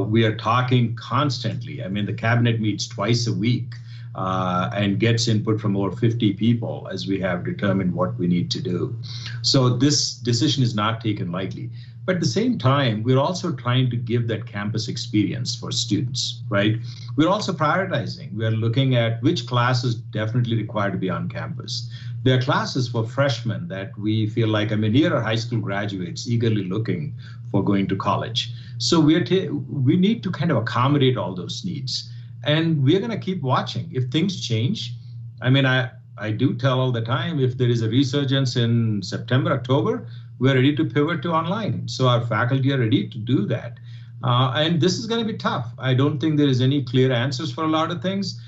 We are talking constantly. I mean, the cabinet meets twice a week. And gets input from over 50 people as we have determined what we need to do. So this decision is not taken lightly. But at the same time, we're also trying to give that campus experience for students, right? We're also prioritizing. We're looking at which classes definitely require to be on campus. There are classes for freshmen that we feel like, I mean, here are high school graduates eagerly looking for going to college. So we need to kind of accommodate all those needs. And we're going to keep watching. If things change, I mean, I do tell all the time, if there is a resurgence in September, October, we're ready to pivot to online. So our faculty are ready to do that. And this is going to be tough. I don't think there is any clear answers for a lot of things.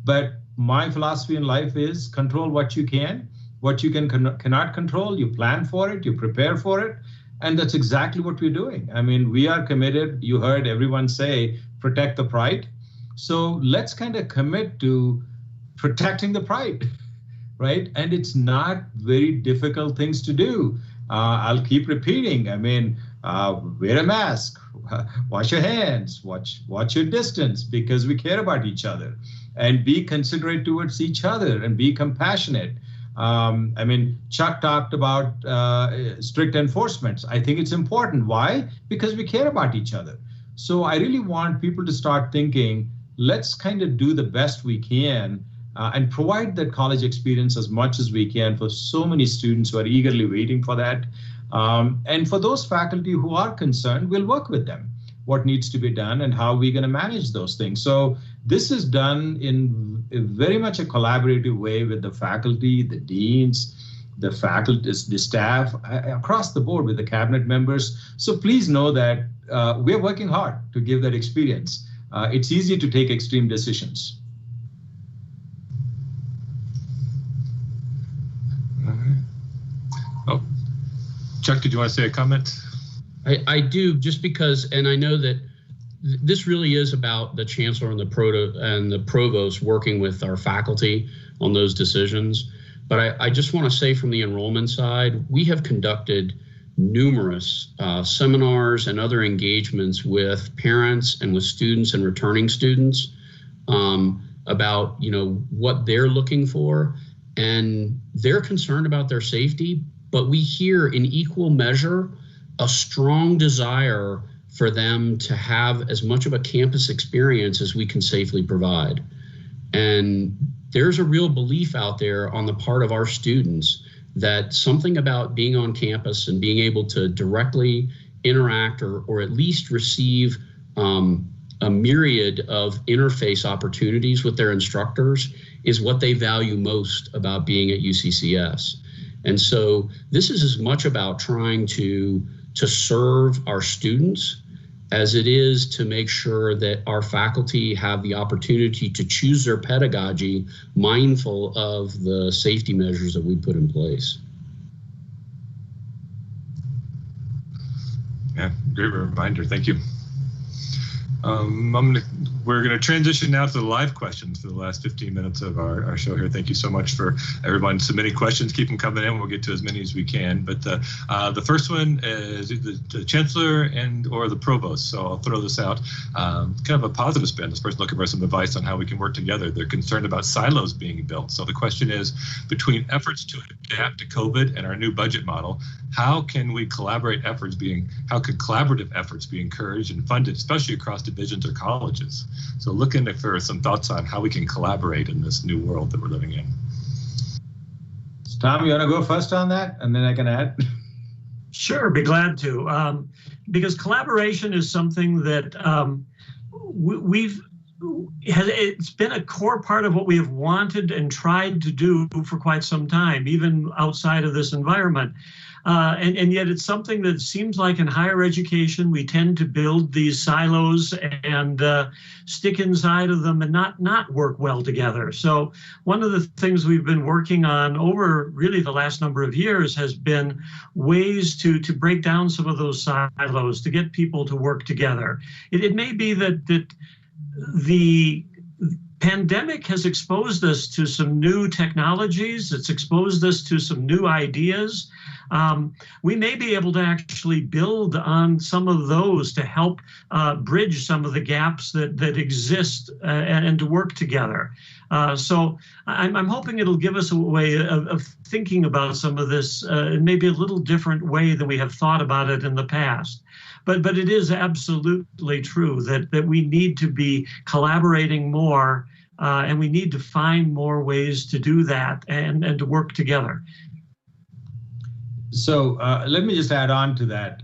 But my philosophy in life is control what you can. What you cannot control, you plan for it, you prepare for it. And that's exactly what we're doing. I mean, we are committed. You heard everyone say, protect the pride. So let's kind of commit to protecting the pride, right? And it's not very difficult things to do. I'll keep repeating. I mean, wear a mask, wash your hands, watch your distance, because we care about each other, and be considerate towards each other and be compassionate. I mean, Chuck talked about strict enforcements. I think it's important. Why? Because we care about each other. So I really want people to start thinking, let's kind of do the best we can and provide that college experience as much as we can for so many students who are eagerly waiting for that. And for those faculty who are concerned, we'll work with them, what needs to be done and how we're going to manage those things. So this is done in very much a collaborative way with the faculty, the deans, the faculty, the staff, across the board with the cabinet members. So please know that we're working hard to give that experience. It's easy to take extreme decisions. All right. Oh, Chuck, did you want to say a comment? I do, just because, and I know that this really is about the chancellor and the provost working with our faculty on those decisions. But I just want to say, from the enrollment side, we have conducted numerous seminars and other engagements with parents and with students and returning students about, you know, what they're looking for, and they're concerned about their safety. But we hear in equal measure a strong desire for them to have as much of a campus experience as we can safely provide. And there's a real belief out there on the part of our students that something about being on campus and being able to directly interact or at least receive a myriad of interface opportunities with their instructors is what they value most about being at UCCS. And so this is as much about trying to serve our students as it is to make sure that our faculty have the opportunity to choose their pedagogy mindful of the safety measures that we put in place. Yeah, great reminder. Thank you. We're going to transition now to the live questions for the last 15 minutes of our show here. Thank you so much for everyone submitting questions. Keep them coming in. We'll get to as many as we can. But the first one is the chancellor or the provost. So I'll throw this out. Kind of a positive spin. This person looking for some advice on how we can work together. They're concerned about silos being built. So the question is, between efforts to adapt to COVID and our new budget model, how could collaborative efforts be encouraged and funded, especially across divisions or colleges? So looking for some thoughts on how we can collaborate in this new world that we're living in. Tom, you want to go first on that, and then I can add? Sure, be glad to. because collaboration is something that it's been a core part of what we have wanted and tried to do for quite some time, even outside of this environment. And yet it's something that seems like in higher education, we tend to build these silos and stick inside of them and not work well together. So one of the things we've been working on over really the last number of years has been ways to break down some of those silos, to get people to work together. It may be that the pandemic has exposed us to some new technologies. It's exposed us to some new ideas. We may be able to actually build on some of those to help bridge some of the gaps that exist and to work together. So I'm hoping it'll give us a way of thinking about some of this in maybe a little different way than we have thought about it in the past. But it is absolutely true that we need to be collaborating more and we need to find more ways to do that and to work together. So let me just add on to that.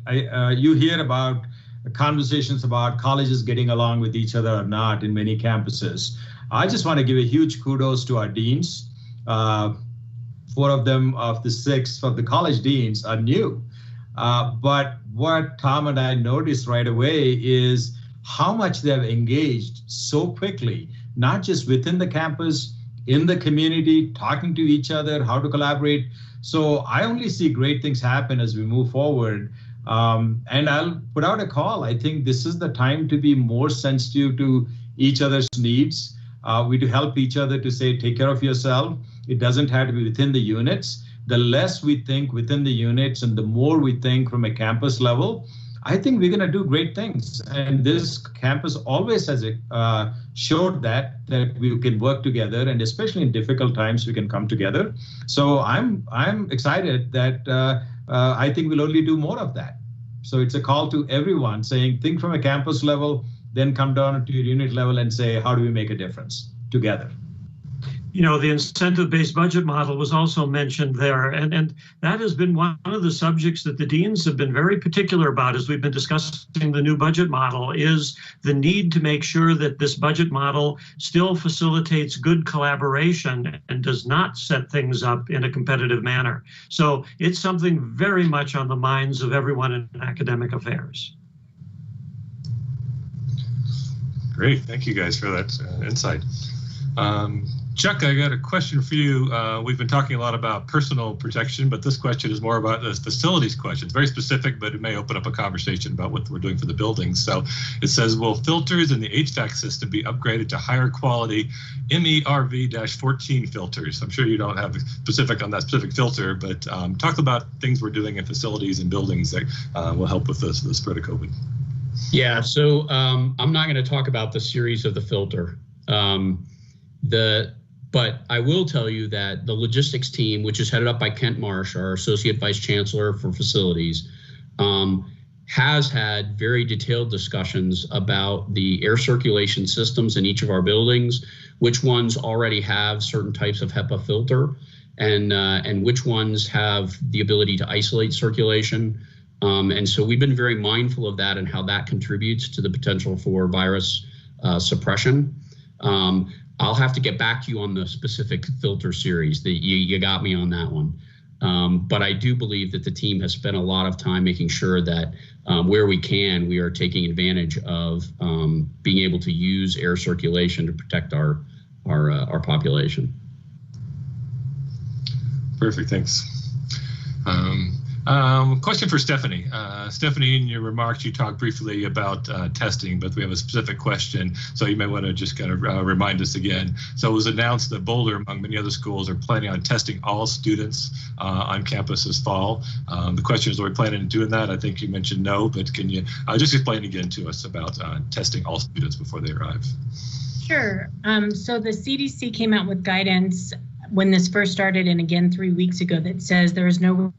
You hear about conversations about colleges getting along with each other or not in many campuses. I just want to give a huge kudos to our deans. 4 of them of the 6 of the college deans are new. But what Tom and I noticed right away is how much they've engaged so quickly, not just within the campus, in the community, talking to each other, how to collaborate. So I only see great things happen as we move forward. And I'll put out a call. I think this is the time to be more sensitive to each other's needs. We do help each other to say, take care of yourself. It doesn't have to be within the units. The less we think within the units and the more we think from a campus level, I think we're going to do great things. And this campus always has showed that we can work together, and especially in difficult times, we can come together. So I'm excited that I think we'll only do more of that. So it's a call to everyone saying, think from a campus level, then come down to your unit level and say, how do we make a difference together? You know, the incentive-based budget model was also mentioned there, and that has been one of the subjects that the deans have been very particular about as we've been discussing the new budget model, is the need to make sure that this budget model still facilitates good collaboration and does not set things up in a competitive manner. So it's something very much on the minds of everyone in academic affairs. Great, thank you guys for that insight. Chuck, I got a question for you. We've been talking a lot about personal protection, but this question is more about the facilities question. It's very specific, but it may open up a conversation about what we're doing for the buildings. So it says, will filters in the HVAC system be upgraded to higher quality MERV-14 filters? I'm sure you don't have specific on that specific filter, but talk about things we're doing in facilities and buildings that will help with the spread of COVID. Yeah, so I'm not going to talk about the series of the filter. But I will tell you that the logistics team, which is headed up by Kent Marsh, our Associate Vice Chancellor for Facilities, has had very detailed discussions about the air circulation systems in each of our buildings, which ones already have certain types of HEPA filter, and which ones have the ability to isolate circulation. And so we've been very mindful of that and how that contributes to the potential for virus suppression. I'll have to get back to you on the specific filter series. You got me on that one. But I do believe that the team has spent a lot of time making sure that where we can, we are taking advantage of being able to use air circulation to protect our population. Perfect, thanks. Question for Stephanie. Stephanie, in your remarks, you talked briefly about testing, but we have a specific question, so you may want to just kind of remind us again. So it was announced that Boulder, among many other schools, are planning on testing all students on campus this fall. The question is, are we planning on doing that? I think you mentioned no, but can you just explain again to us about testing all students before they arrive? Sure. So the CDC came out with guidance when this first started, and again 3 weeks ago, that says there is no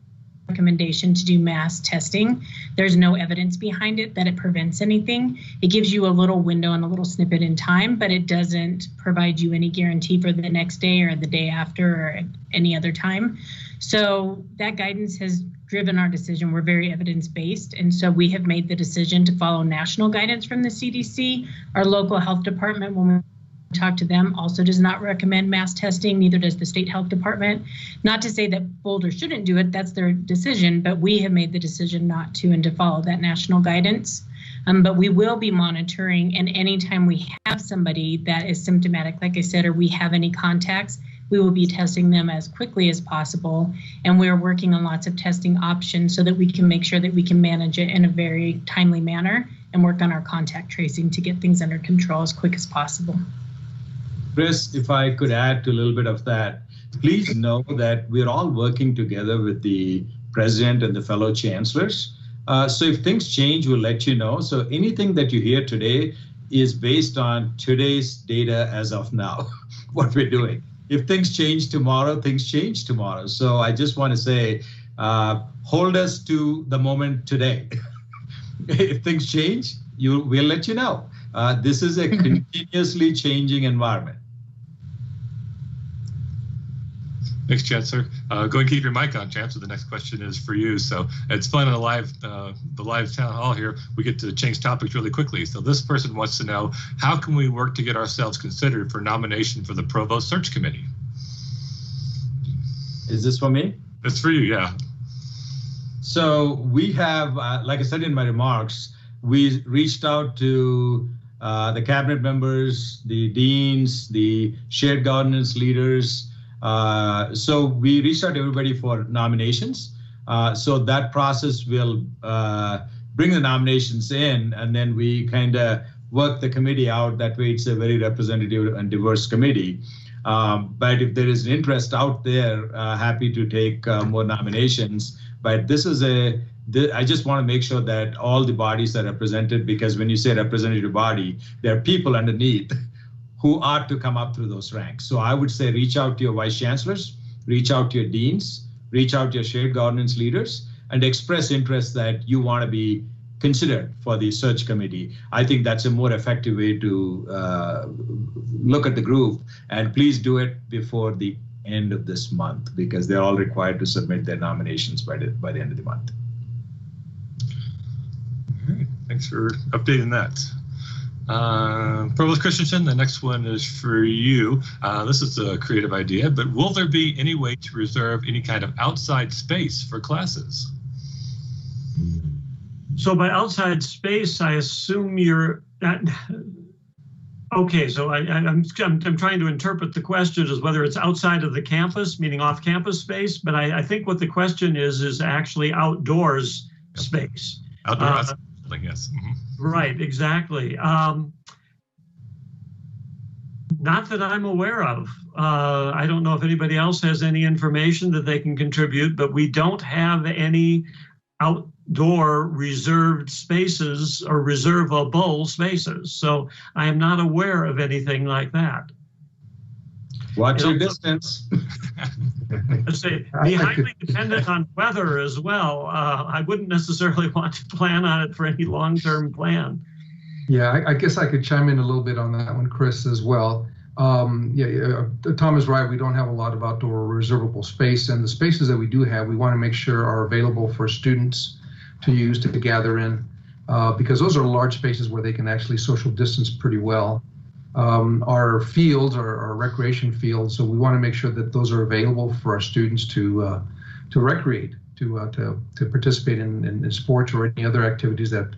recommendation to do mass testing. There's no evidence behind it that it prevents anything. It gives you a little window and a little snippet in time, but it doesn't provide you any guarantee for the next day or the day after or any other time. So that guidance has driven our decision. We're very evidence-based, and so we have made the decision to follow national guidance from the CDC. Our local health department, when we talk to them, also does not recommend mass testing, neither does the state health department. Not to say that Boulder shouldn't do it, that's their decision, but we have made the decision not to and to follow that national guidance. But we will be monitoring, and anytime we have somebody that is symptomatic, like I said, or we have any contacts, we will be testing them as quickly as possible. And we're working on lots of testing options so that we can make sure that we can manage it in a very timely manner and work on our contact tracing to get things under control as quick as possible. Chris, if I could add to a little bit of that, please know that we're all working together with the president and the fellow chancellors. So if things change, we'll let you know. So anything that you hear today is based on today's data as of now, what we're doing. If things change tomorrow, things change tomorrow. So I just want to say, hold us to the moment today. If things change, we'll let you know. This is a continuously changing environment. Thanks, Chancellor. Go ahead and keep your mic on, Chancellor. The next question is for you. So it's fun on the live town hall here. We get to change topics really quickly. So this person wants to know, how can we work to get ourselves considered for nomination for the Provost Search Committee? Is this for me? It's for you, yeah. So we have, like I said in my remarks, we reached out to the cabinet members, the deans, the shared governance leaders. So we reached out to everybody for nominations. So that process will bring the nominations in, and then we kind of work the committee out. That way it's a very representative and diverse committee. But if there is an interest out there, happy to take more nominations. But this is I just want to make sure that all the bodies are represented, because when you say representative body, there are people underneath who are to come up through those ranks. So I would say reach out to your vice chancellors, reach out to your deans, reach out to your shared governance leaders, and express interest that you want to be considered for the search committee. I think that's a more effective way to look at the group. And please do it before the end of this month, because they're all required to submit their nominations by the end of the month. All right, thanks for updating that. Provost Christensen, the next one is for you. This is a creative idea, but will there be any way to reserve any kind of outside space for classes? So by outside space, I assume you're okay. So I'm trying to interpret the question as whether it's outside of the campus, meaning off-campus space. But I think what the question is actually outdoors space. Outdoors, yes. Mm-hmm. Right, exactly. Not that I'm aware of. I don't know if anybody else has any information that they can contribute, but we don't have any outdoor reserved spaces or reservable spaces. So I am not aware of anything like that. Watch your distance. Let's say, be highly dependent on weather as well. I wouldn't necessarily want to plan on it for any long-term plan. Yeah, I guess I could chime in a little bit on that one, Chris, as well. Tom is right. We don't have a lot of outdoor reservable space, and the spaces that we do have, we want to make sure are available for students to use to gather in, because those are large spaces where they can actually social distance pretty well. Our fields are recreation fields, so we want to make sure that those are available for our students to recreate, to participate in sports or any other activities that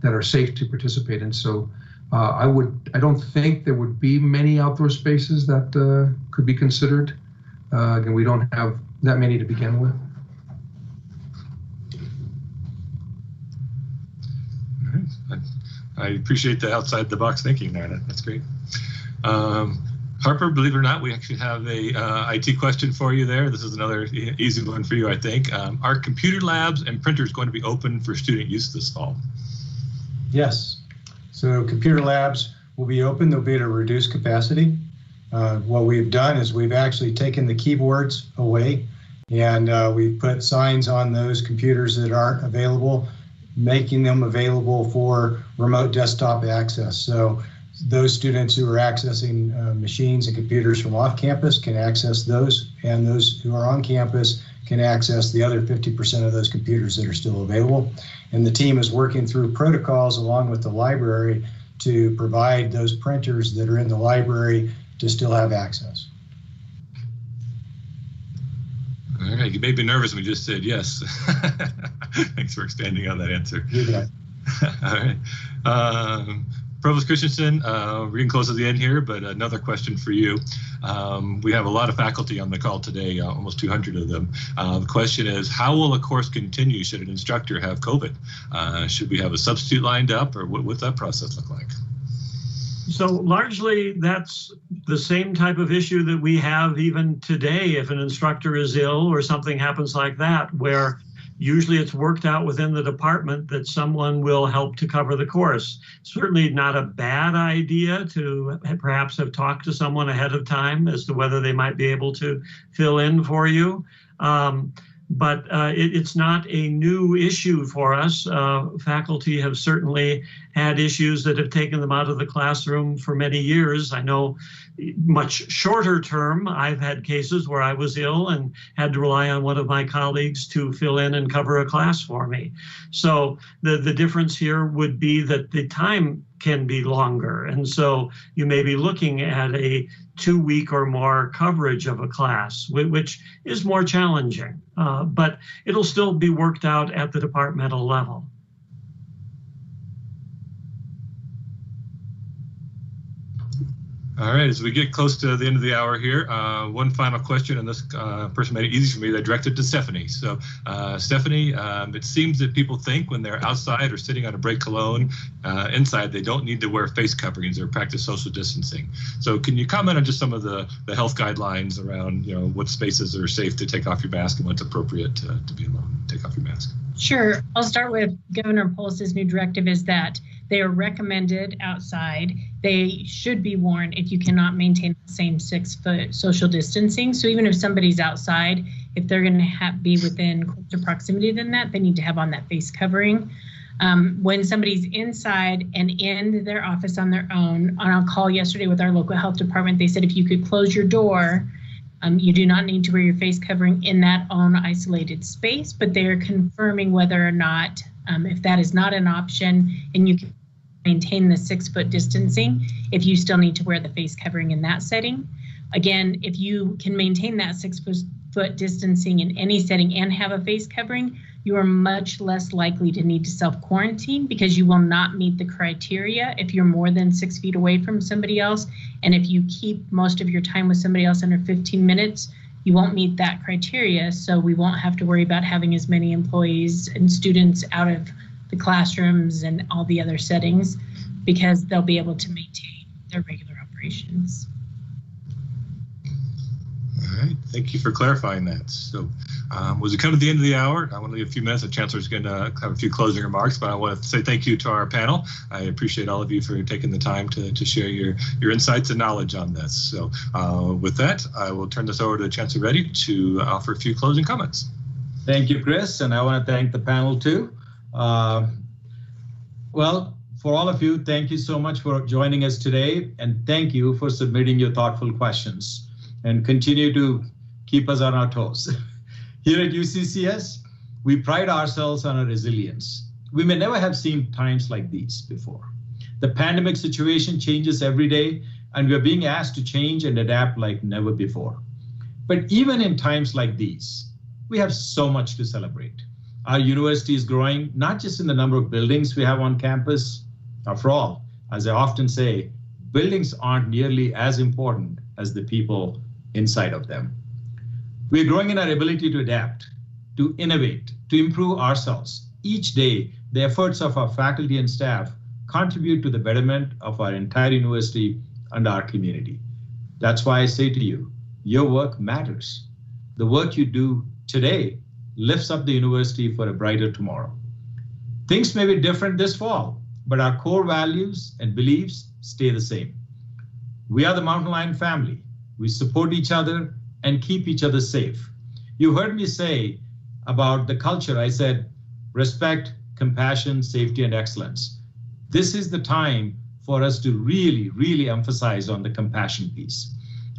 are safe to participate in. So I don't think there would be many outdoor spaces that could be considered. Again, we don't have that many to begin with. All right. I appreciate the outside the box thinking there. That's great. Harper, believe it or not, we actually have a IT question for you there. This is another easy one for you, I think. Are computer labs and printers going to be open for student use this fall? Yes. So computer labs will be open. They'll be at a reduced capacity. What we've done is we've actually taken the keyboards away, and we've put signs on those computers that aren't available, making them available for remote desktop access. So those students who are accessing machines and computers from off campus can access those, and those who are on campus can access the other 50% of those computers that are still available. And the team is working through protocols along with the library to provide those printers that are in the library to still have access. All right, you made me nervous when you just said yes. Thanks for expanding on that answer. You bet. All right. Provost Christensen, we're getting close to the end here, but another question for you. We have a lot of faculty on the call today, almost 200 of them. The question is, how will a course continue should an instructor have COVID? Should we have a substitute lined up, or what's that process look like? So largely, that's the same type of issue that we have even today if an instructor is ill or something happens like that, where usually it's worked out within the department that someone will help to cover the course. Certainly not a bad idea to perhaps have talked to someone ahead of time as to whether they might be able to fill in for you. But it's not a new issue for us. Faculty have certainly had issues that have taken them out of the classroom for many years. I know much shorter term, I've had cases where I was ill and had to rely on one of my colleagues to fill in and cover a class for me. So the difference here would be that the time can be longer. And so you may be looking at a 2-week or more coverage of a class, which is more challenging, but it'll still be worked out at the departmental level. All right, as we get close to the end of the hour here, one final question, and this person made it easy for me. I directed to Stephanie. So, Stephanie, it seems that people think when they're outside or sitting on a break alone inside, they don't need to wear face coverings or practice social distancing. So, can you comment on just some of the health guidelines around, what spaces are safe to take off your mask and what's appropriate to be alone, take off your mask? Sure. I'll start with Governor Polis's new directive is that they are recommended outside. They should be worn if you cannot maintain the same 6-foot social distancing. So even if somebody's outside, if they're going to be within closer proximity than that, they need to have on that face covering. When somebody's inside and in their office on their own, on a call yesterday with our local health department, they said if you could close your door, you do not need to wear your face covering in that own isolated space, but they are confirming whether or not, if that is not an option and you can maintain the 6-foot distancing, if you still need to wear the face covering in that setting. Again, if you can maintain that 6-foot distancing in any setting and have a face covering, you are much less likely to need to self-quarantine because you will not meet the criteria if you're more than 6 feet away from somebody else. And if you keep most of your time with somebody else under 15 minutes, you won't meet that criteria. So we won't have to worry about having as many employees and students out of the classrooms and all the other settings because they'll be able to maintain their regular operations. All right, thank you for clarifying that. So as we come to the end of the hour, I want to leave a few minutes. The Chancellor's going to have a few closing remarks, but I want to say thank you to our panel. I appreciate all of you for taking the time to share your insights and knowledge on this. So with that, I will turn this over to Chancellor Reddy to offer a few closing comments. Thank you, Chris, and I want to thank the panel too. Well, for all of you, thank you so much for joining us today, and thank you for submitting your thoughtful questions and continue to keep us on our toes. Here at UCCS, we pride ourselves on our resilience. We may never have seen times like these before. The pandemic situation changes every day, and we are being asked to change and adapt like never before. But even in times like these, we have so much to celebrate. Our university is growing, not just in the number of buildings we have on campus. After all, as I often say, buildings aren't nearly as important as the people inside of them. We're growing in our ability to adapt, to innovate, to improve ourselves. Each day, the efforts of our faculty and staff contribute to the betterment of our entire university and our community. That's why I say to you, your work matters. The work you do today lifts up the university for a brighter tomorrow. Things may be different this fall, but our core values and beliefs stay the same. We are the Mountain Lion family. We support each other and keep each other safe. You heard me say about the culture. I said, respect, compassion, safety, and excellence. This is the time for us to really, really emphasize on the compassion piece.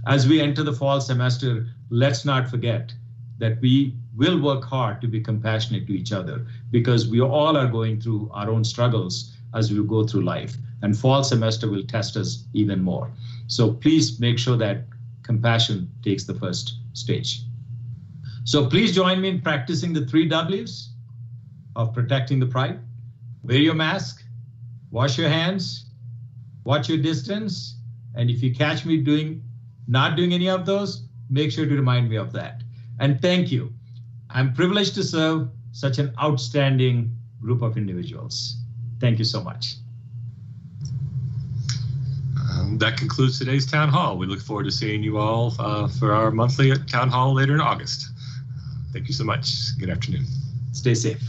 As we enter the fall semester, let's not forget that we will work hard to be compassionate to each other, because we all are going through our own struggles as we go through life, and fall semester will test us even more. So please make sure that compassion takes the first stage. So please join me in practicing the 3 W's of protecting the pride. Wear your mask, wash your hands, watch your distance, and if you catch me not doing any of those, make sure to remind me of that. And thank you. I'm privileged to serve such an outstanding group of individuals. Thank you so much. That concludes today's town hall. We look forward to seeing you all for our monthly town hall later in August. Thank you so much. Good afternoon. Stay safe.